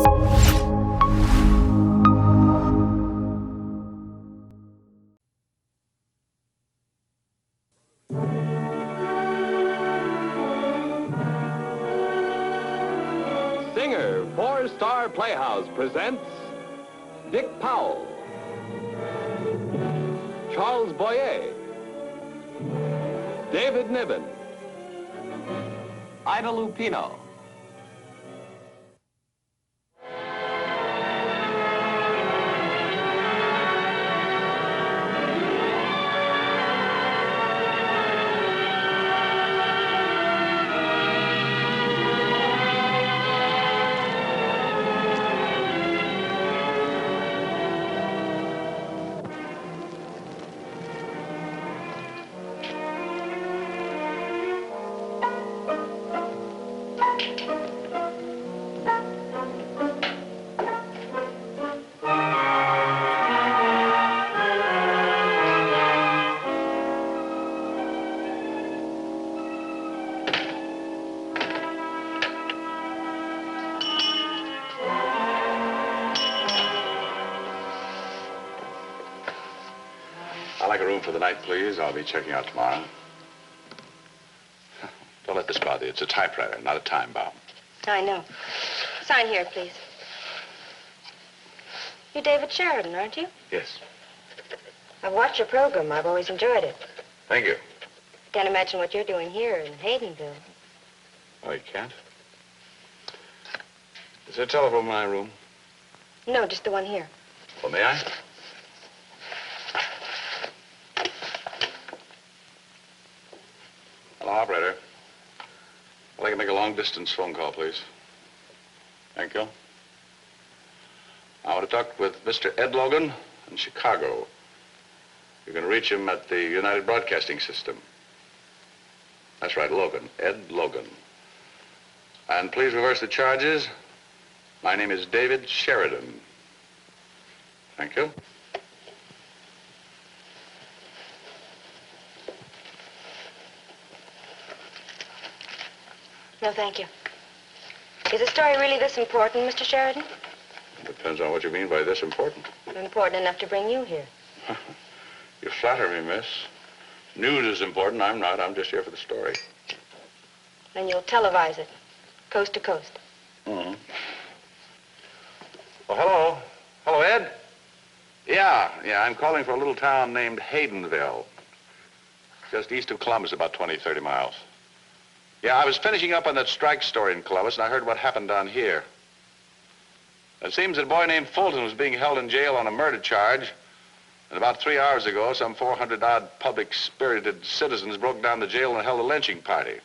Singer for Star Playhouse presents Dick Powell, Charles Boyer, David Niven, Ida Lupino. I'd like a room for the night, please. I'll be checking out tomorrow. Don't let this bother you. It's a typewriter, not a time bomb. I know. Sign here, please. You're David Sheridan, aren't you? Yes. I've watched your program. I've always enjoyed it. Thank you. Can't imagine what you're doing here in Hadenville. Oh, you can't? Is there a telephone in my room? No, just the one here. Well, may I? Hello, operator. I'd like to make a long-distance phone call, please. Thank you. I want to talk with Mr. Ed Logan in Chicago. You can reach him at the United Broadcasting System. That's right, Logan. Ed Logan. And please reverse the charges. My name is David Sheridan. Thank you. No, thank you. Is the story really this important, Mr. Sheridan? Depends on what you mean by this important. Important enough to bring you here. You flatter me, miss. News is important. I'm not. I'm just here for the story. Then you'll televise it, coast to coast. Mm-hmm. Well, hello. Hello, Ed? Yeah, I'm calling for a little town named Hadenville. Just east of Columbus, about 20, 30 miles. Yeah, I was finishing up on that strike story in Columbus, and I heard what happened down here. It seems that a boy named Fulton was being held in jail on a murder charge, and about 3 hours ago, some 400-odd public-spirited citizens broke down the jail and held a lynching party.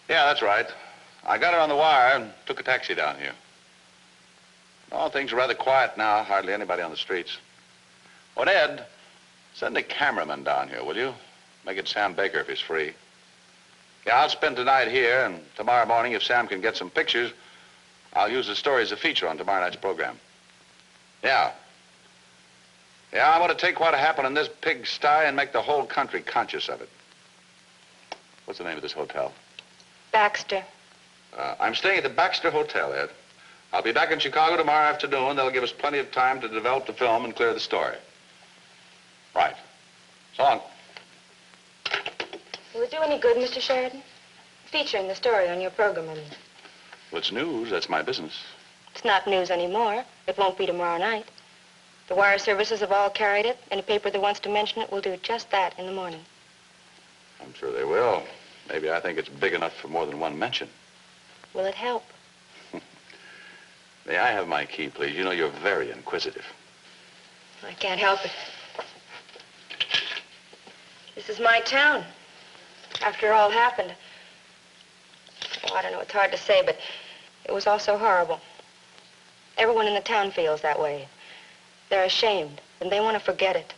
Yeah, that's right. I got it on the wire and took a taxi down here. Oh, things are rather quiet now. Hardly anybody on the streets. Well, Ed, send a cameraman down here, will you? Make it Sam Baker if he's free. Yeah, I'll spend tonight here, and tomorrow morning, if Sam can get some pictures, I'll use the story as a feature on tomorrow night's program. Yeah, I want to take what happened in this pigsty and make the whole country conscious of it. What's the name of this hotel? Baxter. I'm staying at the Baxter Hotel, Ed. I'll be back in Chicago tomorrow afternoon. That'll give us plenty of time to develop the film and clear the story. Right. So long. Will it do any good, Mr. Sheridan? Featuring the story on your program, I mean. Well, it's news. That's my business. It's not news anymore. It won't be tomorrow night. The wire services have all carried it. Any paper that wants to mention it will do just that in the morning. I'm sure they will. Maybe I think it's big enough for more than one mention. Will it help? May I have my key, please? You know you're very inquisitive. I can't help it. This is my town. After all happened. Oh, I don't know, it's hard to say, but it was all so horrible. Everyone in the town feels that way. They're ashamed, and they want to forget it.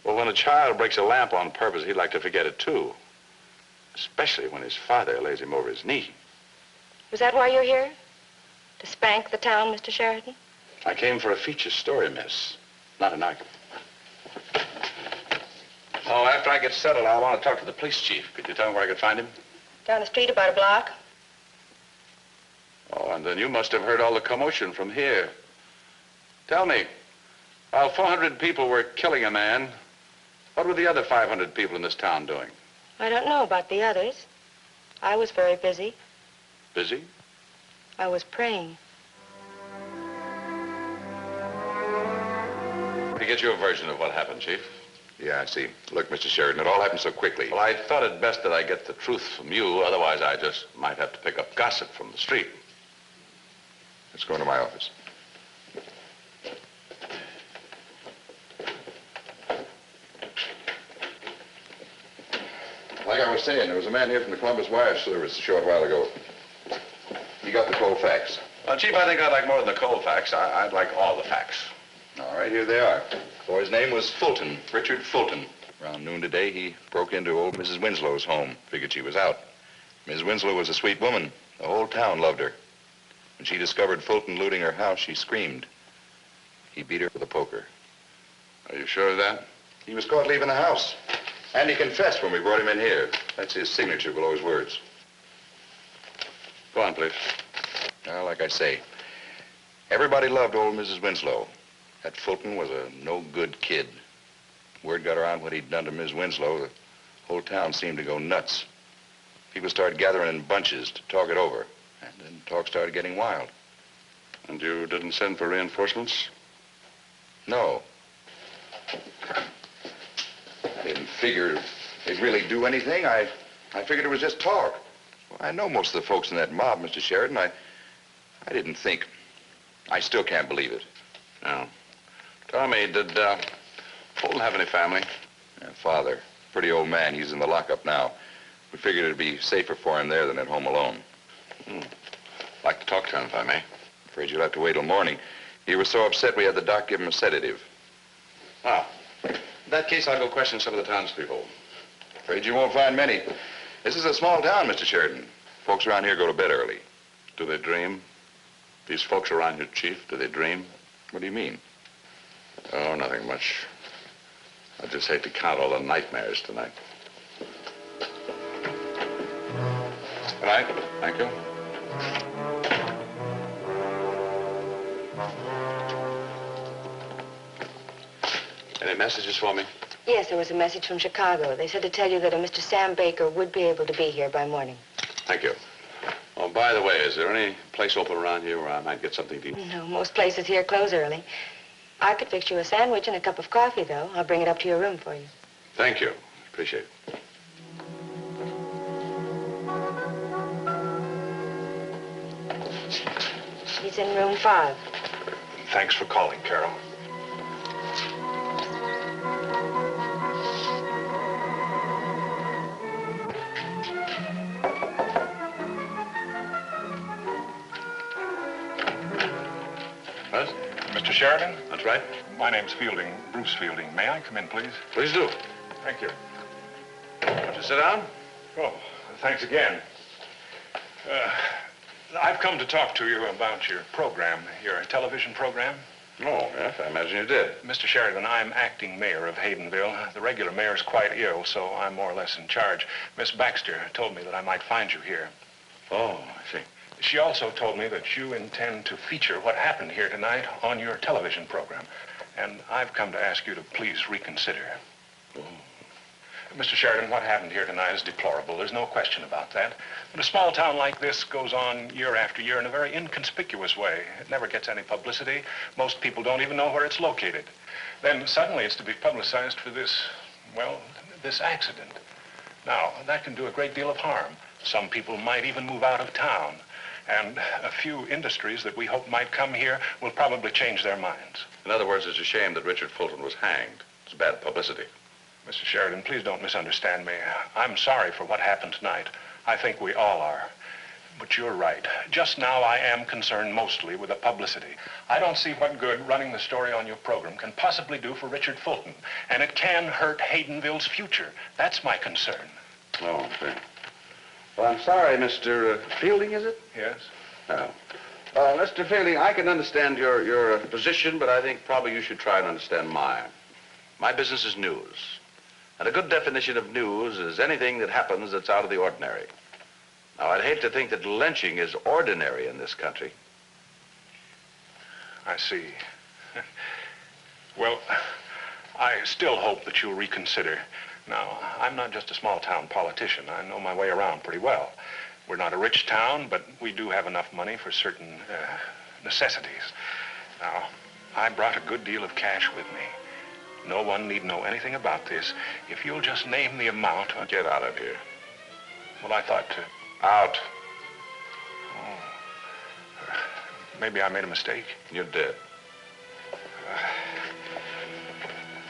Well, when a child breaks a lamp on purpose, he'd like to forget it, too. Especially when his father lays him over his knee. Was that why you're here? To spank the town, Mr. Sheridan? I came for a feature story, miss. Not an argument. Oh, after I get settled, I want to talk to the police chief. Could you tell me where I could find him? Down the street about a block. Oh, And then you must have heard all the commotion from here. Tell me, while 400 people were killing a man, what were the other 500 people in this town doing? I don't know about the others. I was very busy. Busy? I was praying. To get your version of what happened, Chief. Yeah, I see. Look, Mr. Sheridan, it all happened so quickly. Well, I thought it best that I get the truth from you. Otherwise, I just might have to pick up gossip from the street. Let's go into my office. Like I was saying, there was a man here from the Columbus Wire Service a short while ago. He got the cold facts. Well, Chief, I think I'd like more than the cold facts. I'd like all the facts. All right, here they are. The boy's name was Fulton, Richard Fulton. Around noon today, he broke into old Mrs. Winslow's home. Figured she was out. Mrs. Winslow was a sweet woman. The whole town loved her. When she discovered Fulton looting her house, she screamed. He beat her with a poker. Are you sure of that? He was caught leaving the house. And he confessed when we brought him in here. That's his signature below his words. Go on, please. Well, like I say, everybody loved old Mrs. Winslow. That Fulton was a no-good kid. Word got around what he'd done to Miss Winslow. The whole town seemed to go nuts. People started gathering in bunches to talk it over. And then talk started getting wild. And you didn't send for reinforcements? No. I didn't figure they'd really do anything. I figured it was just talk. Well, I know most of the folks in that mob, Mr. Sheridan. I didn't think. I still can't believe it. No. Tell me, did Fulton have any family? Yeah, father. Pretty old man. He's in the lockup now. We figured it'd be safer for him there than at home alone. Like to talk to him, if I may. Afraid you'll have to wait till morning. He was so upset we had the doc give him a sedative. Ah. In that case, I'll go question some of the townspeople. Afraid you won't find many. This is a small town, Mr. Sheridan. Folks around here go to bed early. Do they dream? These folks around here, Chief, do they dream? What do you mean? Oh, nothing much. I just hate to count all the nightmares tonight. Good night. Thank you. Any messages for me? Yes, there was a message from Chicago. They said to tell you that a Mr. Sam Baker would be able to be here by morning. Thank you. Oh, by the way, is there any place open around here where I might get something to eat? No, most places here close early. I could fix you a sandwich and a cup of coffee, though. I'll bring it up to your room for you. Thank you. Appreciate it. He's in room 5. Thanks for calling, Carol. What? Mr. Sheridan? That's right. My name's Fielding, Bruce Fielding. May I come in, please? Please do. Thank you. Won't you sit down? Oh, thanks again. I've come to talk to you about your program, your television program. Oh, yes, I imagine you did. Mr. Sheridan, I'm acting mayor of Hadenville. The regular mayor's quite ill, so I'm more or less in charge. Miss Baxter told me that I might find you here. Oh, I see. She also told me that you intend to feature what happened here tonight on your television program. And I've come to ask you to please reconsider. Oh. Mr. Sheridan, what happened here tonight is deplorable. There's no question about that. But a small town like this goes on year after year in a very inconspicuous way. It never gets any publicity. Most people don't even know where it's located. Then suddenly it's to be publicized for this, well, this accident. Now, that can do a great deal of harm. Some people might even move out of town. And a few industries that we hope might come here will probably change their minds. In other words, it's a shame that Richard Fulton was hanged. It's bad publicity. Mr. Sheridan, please don't misunderstand me. I'm sorry for what happened tonight. I think we all are. But you're right. Just now, I am concerned mostly with the publicity. I don't see what good running the story on your program can possibly do for Richard Fulton. And it can hurt Hadenville's future. That's my concern. Oh, okay. Well, I'm sorry, Mr. Fielding, is it? Yes? Oh. Mr. Fielding, I can understand your position, but I think probably you should try and understand mine. My business is news. And a good definition of news is anything that happens that's out of the ordinary. Now, I'd hate to think that lynching is ordinary in this country. I see. Well, I still hope that you'll reconsider. Now, I'm not just a small-town politician. I know my way around pretty well. We're not a rich town, but we do have enough money for certain necessities. Now, I brought a good deal of cash with me. No one need know anything about this. If you'll just name the amount... Get out of here. Well, I thought to... Out. Oh. Maybe I made a mistake. You did.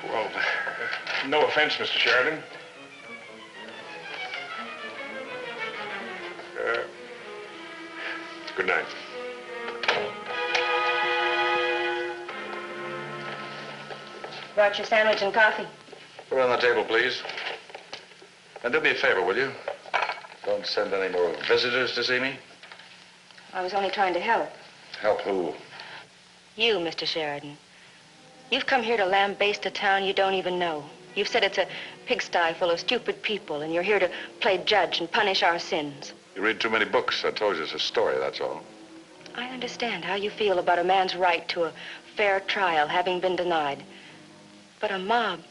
Well, no offense, Mr. Sheridan. Good night. Brought your sandwich and coffee. Put it on the table, please. And do me a favor, will you? Don't send any more visitors to see me. I was only trying to help. Help who? You, Mr. Sheridan. You've come here to lambaste a town you don't even know. You've said it's a pigsty full of stupid people, and you're here to play judge and punish our sins. You read too many books. I told you it's a story, that's all. I understand how you feel about a man's right to a fair trial having been denied. But a mob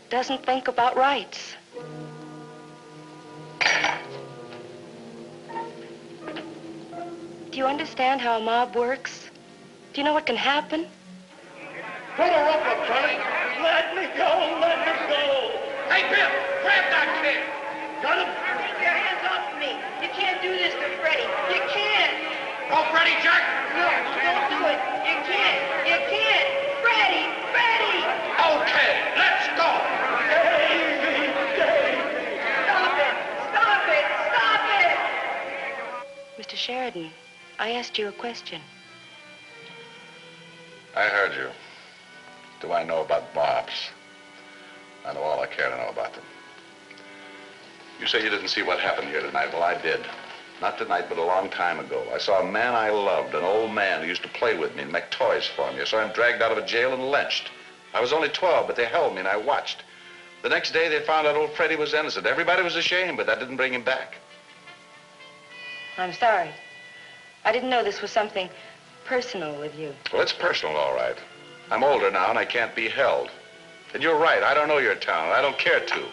doesn't think about rights. Do you understand how a mob works? Do you know what can happen? Put her up, Frank. Let me go, let me go. Hey, Bill, grab that kid. Got him? Take your hands off me. You can't do this to Freddie. You can't. Oh, Freddie, jerk. No, don't do it. You can't. You can't. Freddie, Freddie. Okay, let's go. Davy, Davy. Stop it. Stop it. Stop it. Mr. Sheridan, I asked you a question. I heard you. Do I know about mobs? I know all I care to know about them. You say you didn't see what happened here tonight. Well, I did. Not tonight, but a long time ago. I saw a man I loved, an old man who used to play with me and make toys for me. I saw him dragged out of a jail and lynched. I was only 12, but they held me and I watched. The next day, they found out old Freddie was innocent. Everybody was ashamed, but that didn't bring him back. I'm sorry. I didn't know this was something personal with you. Well, it's personal, all right. I'm older now and I can't be held. And you're right, I don't know your town, and I don't care to.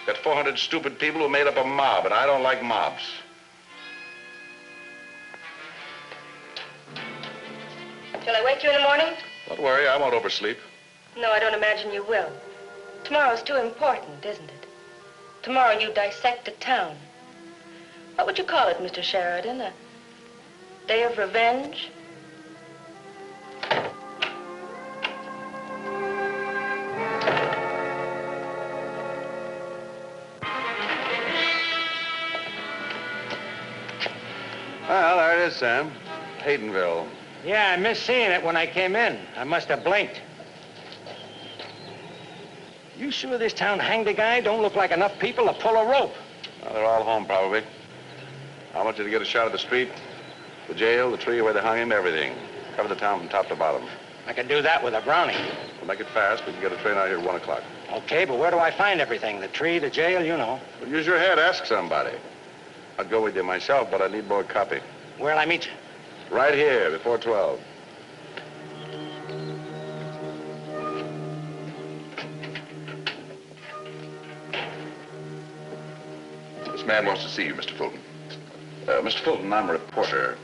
Got 400 stupid people who made up a mob, and I don't like mobs. Shall I wake you in the morning? Don't worry, I won't oversleep. No, I don't imagine you will. Tomorrow's too important, isn't it? Tomorrow you dissect a town. What would you call it, Mr. Sheridan? A day of revenge? Well, there it is, Sam. Hadenville. Yeah, I missed seeing it when I came in. I must have blinked. You sure this town hanged a guy? Don't look like enough people to pull a rope. Well, they're all home, probably. I want you to get a shot of the street, the jail, the tree where they hung him, everything. Cover the town from top to bottom. I can do that with a Browning. We'll make it fast. We can get a train out here at 1 o'clock. Okay, but where do I find everything? The tree, the jail, you know. Well, use your head. Ask somebody. I'd go with you myself, but I need more copy. Where'll I meet you? Right here, before 12. This man wants to see you, Mr. Fulton. Mr. Fulton, I'm a reporter.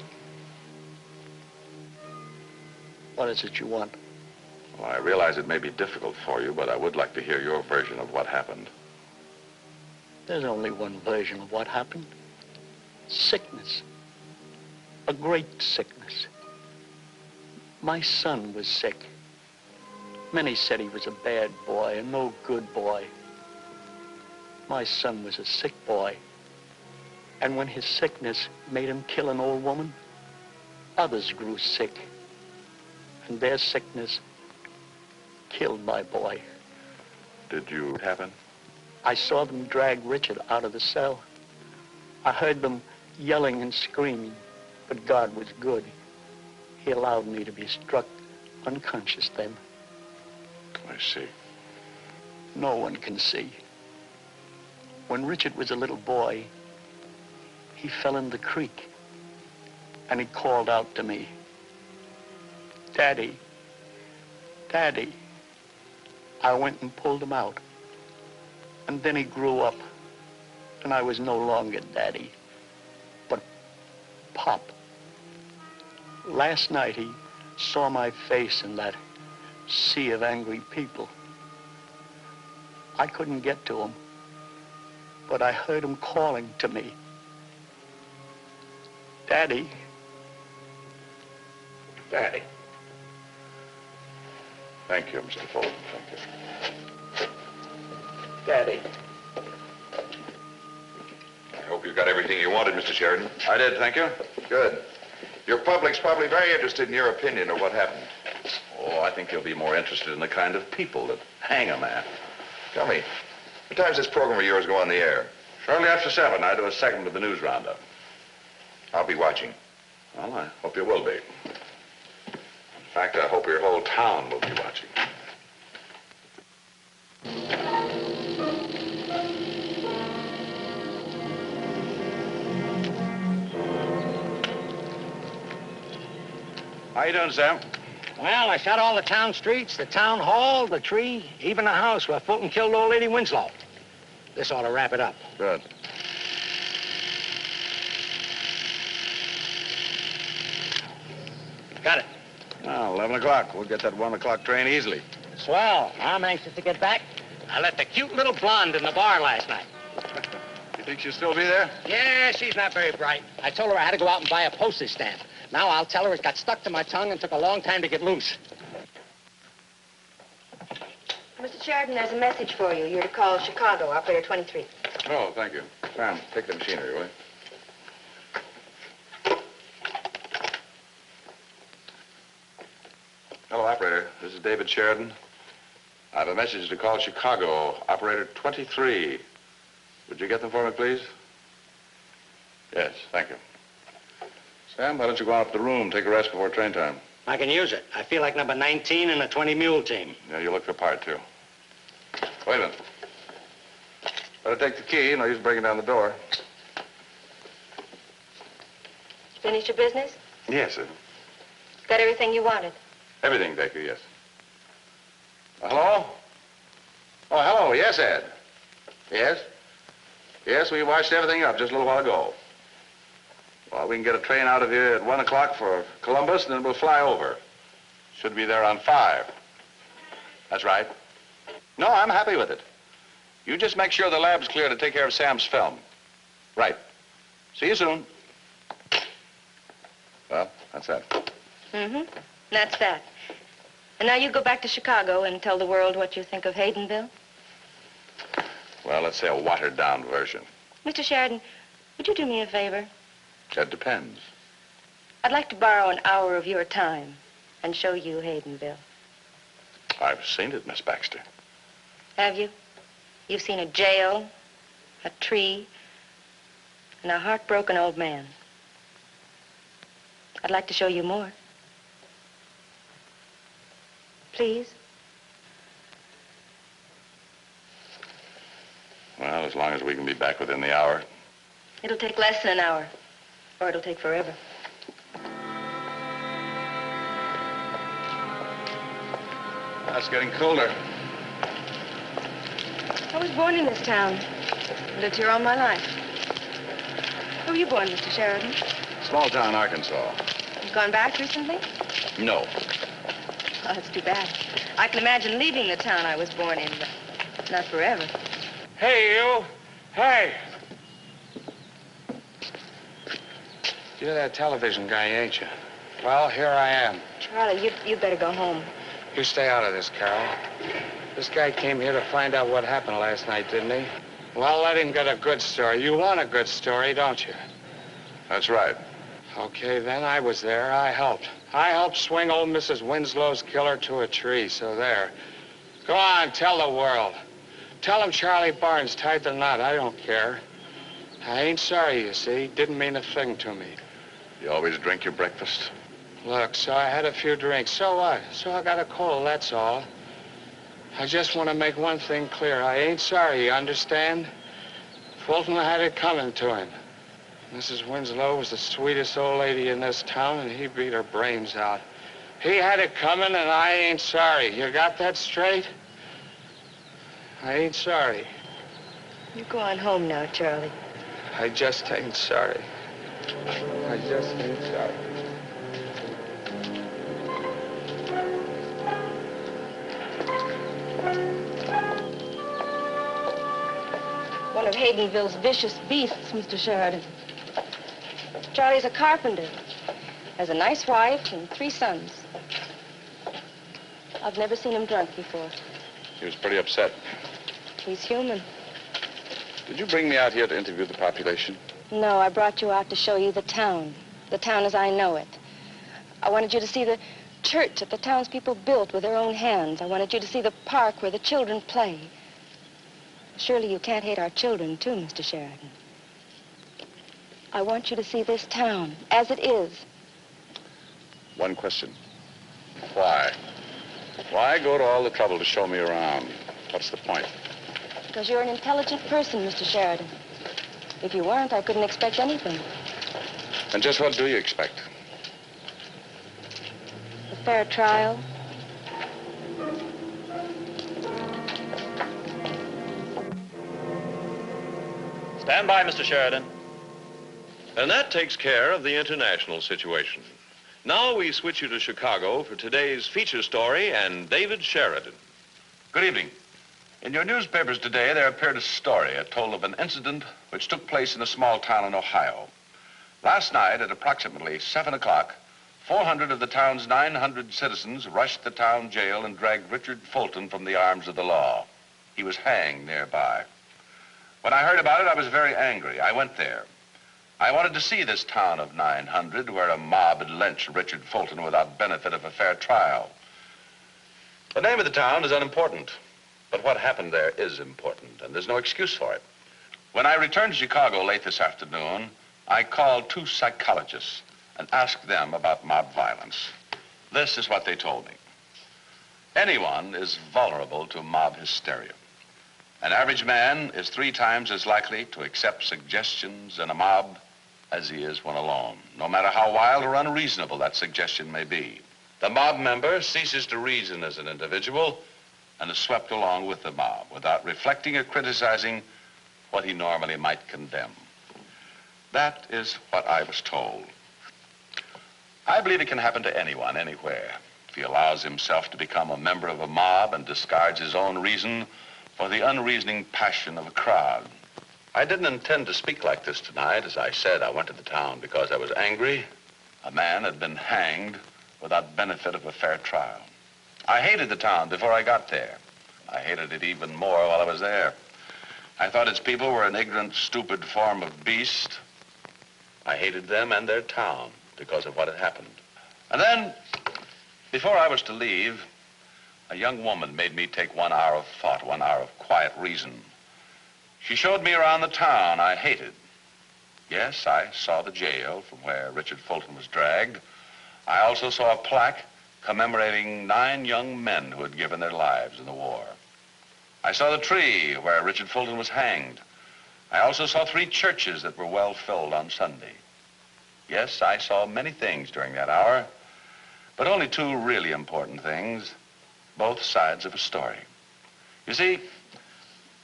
What is it you want? Well, I realize it may be difficult for you, but I would like to hear your version of what happened. There's only one version of what happened. Sickness. A great sickness. My son was sick. Many said he was a bad boy, a no good boy. My son was a sick boy. And when his sickness made him kill an old woman, others grew sick. And their sickness killed my boy. Did you happen? I saw them drag Richard out of the cell. I heard them yelling and screaming, but God was good. He allowed me to be struck unconscious then. I see. No one can see. When Richard was a little boy, he fell in the creek. And he called out to me, "Daddy, Daddy." I went and pulled him out. And then he grew up. And I was no longer Daddy, but Pop. Last night he saw my face in that sea of angry people. I couldn't get to him, but I heard him calling to me, "Daddy, Daddy. Thank you, Mr. Fulton. Thank you. Daddy." I hope you got everything you wanted, Mr. Sheridan. I did, thank you. Good. Your public's probably very interested in your opinion of what happened. Oh, I think you'll be more interested in the kind of people that hang a man. Tell me, what time's this program of yours go on the air? Shortly after 7, I do a segment of the news roundup. I'll be watching. Well, I hope you will be. In fact, I hope your whole town will be watching. How you doing, Sam? Well, I shot all the town streets, the town hall, the tree, even the house where Fulton killed old lady Winslow. This ought to wrap it up. Good. Got it. Well, 11 o'clock. We'll get that 1 o'clock train easily. Swell. I'm anxious to get back. I left a cute little blonde in the bar last night. You think she'll still be there? Yeah, she's not very bright. I told her I had to go out and buy a postage stamp. Now I'll tell her it got stuck to my tongue and took a long time to get loose. Mr. Sheridan, there's a message for you. You're to call Chicago, operator 23. Oh, thank you. Sam, take the machinery, will you? Hello, operator. This is David Sheridan. I have a message to call Chicago, operator 23. Would you get them for me, please? Yes, thank you. Sam, why don't you go out to the room, take a rest before train time? I can use it. I feel like number 19 in a 20-mule team. Yeah, you look the part, too. Wait a minute. Better take the key, no use breaking down the door. Finish your business? Yes, sir. Got everything you wanted? Everything, Baker, yes. Hello? Oh, hello. Yes, Ed. Yes? Yes, we watched everything up just a little while ago. Well, we can get a train out of here at 1 o'clock for Columbus, and then we'll fly over. Should be there around 5. That's right. No, I'm happy with it. You just make sure the lab's clear to take care of Sam's film. Right. See you soon. Well, that's that. Mm-hmm. That's that. And now you go back to Chicago and tell the world what you think of Hadenville. Well, let's say a watered-down version. Mr. Sheridan, would you do me a favor? That depends. I'd like to borrow an hour of your time and show you Hadenville. I've seen it, Miss Baxter. Have you? You've seen a jail, a tree, and a heartbroken old man. I'd like to show you more. Please? Well, as long as we can be back within the hour. It'll take less than an hour, or it'll take forever. It's getting colder. I was born in this town. Lived here all my life. Who were you born, Mr. Sheridan? Small town, Arkansas. You've gone back recently? No. Oh, that's too bad. I can imagine leaving the town I was born in, but not forever. Hey, you. Hey. You're that television guy, ain't you? Well, here I am. Charlie, you better go home. You stay out of this, Carol. This guy came here to find out what happened last night, didn't he? Well, let him get a good story. You want a good story, don't you? That's right. Okay, then I was there. I helped. I helped swing old Mrs. Winslow's killer to a tree, so there. Go on, tell the world. Tell him Charlie Barnes tied the knot. I don't care. I ain't sorry, you see. Didn't mean a thing to me. You always drink your breakfast? Look, so I had a few drinks. So what? So I got a cold, that's all. I just want to make one thing clear. I ain't sorry, you understand? Fulton had it coming to him. Mrs. Winslow was the sweetest old lady in this town, and he beat her brains out. He had it coming, and I ain't sorry. You got that straight? I ain't sorry. You go on home now, Charlie. I just ain't sorry. I just ain't sorry. One of Hadenville's vicious beasts, Mr. Sheridan. Charlie's a carpenter. Has a nice wife and 3 sons. I've never seen him drunk before. He was pretty upset. He's human. Did you bring me out here to interview the population? No, I brought you out to show you the town as I know it. I wanted you to see the church that the townspeople built with their own hands. I wanted you to see the park where the children play. Surely you can't hate our children, too, Mr. Sheridan. I want you to see this town as it is. One question. Why? Why go to all the trouble to show me around? What's the point? Because you're an intelligent person, Mr. Sheridan. If you weren't, I couldn't expect anything. And just what do you expect? A fair trial. Stand by, Mr. Sheridan. And that takes care of the international situation. Now we switch you to Chicago for today's feature story and David Sheridan. Good evening. In your newspapers today, there appeared a story told of an incident which took place in a small town in Ohio. Last night at approximately 7 o'clock, 400 of the town's 900 citizens rushed the town jail and dragged Richard Fulton from the arms of the law. He was hanged nearby. When I heard about it, I was very angry. I went there. I wanted to see this town of 900 where a mob had lynched Richard Fulton without benefit of a fair trial. The name of the town is unimportant, but what happened there is important, and there's no excuse for it. When I returned to Chicago late this afternoon, I called 2 psychologists and asked them about mob violence. This is what they told me. Anyone is vulnerable to mob hysteria. An average man is 3 times as likely to accept suggestions in a mob as he is when alone, no matter how wild or unreasonable that suggestion may be. The mob member ceases to reason as an individual and is swept along with the mob without reflecting or criticizing what he normally might condemn. That is what I was told. I believe it can happen to anyone, anywhere, if he allows himself to become a member of a mob and discards his own reason for the unreasoning passion of a crowd. I didn't intend to speak like this tonight. As I said, I went to the town because I was angry. A man had been hanged without benefit of a fair trial. I hated the town before I got there. I hated it even more while I was there. I thought its people were an ignorant, stupid form of beast. I hated them and their town because of what had happened. And then, before I was to leave, a young woman made me take 1 hour of thought, 1 hour of quiet reason. She showed me around the town I hated. Yes, I saw the jail from where Richard Fulton was dragged. I also saw a plaque commemorating 9 young men who had given their lives in the war. I saw the tree where Richard Fulton was hanged. I also saw 3 churches that were well filled on Sunday. Yes, I saw many things during that hour, but only 2 really important things, both sides of a story. You see,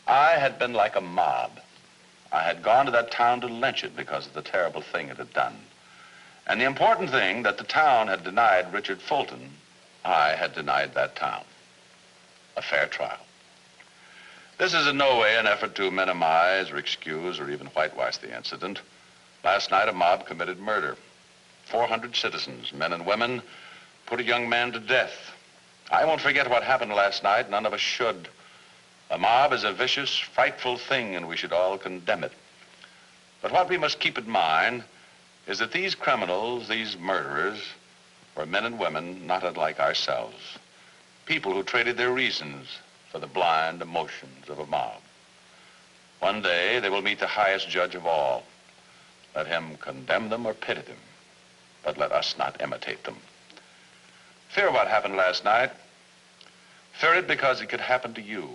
I had been like a mob. I had gone to that town to lynch it because of the terrible thing it had done. And the important thing, that the town had denied Richard Fulton, I had denied that town a fair trial. This is in no way an effort to minimize or excuse or even whitewash the incident. Last night, a mob committed murder. 400 citizens, men and women, put a young man to death. I won't forget what happened last night. None of us should. A mob is a vicious, frightful thing, and we should all condemn it. But what we must keep in mind is that these criminals, these murderers, were men and women not unlike ourselves. People who traded their reasons for the blind emotions of a mob. One day, they will meet the highest judge of all. Let him condemn them or pity them, but let us not imitate them. Fear what happened last night. Fear it because it could happen to you.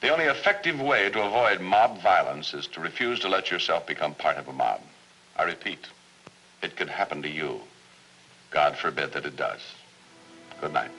The only effective way to avoid mob violence is to refuse to let yourself become part of a mob. I repeat, it could happen to you. God forbid that it does. Good night.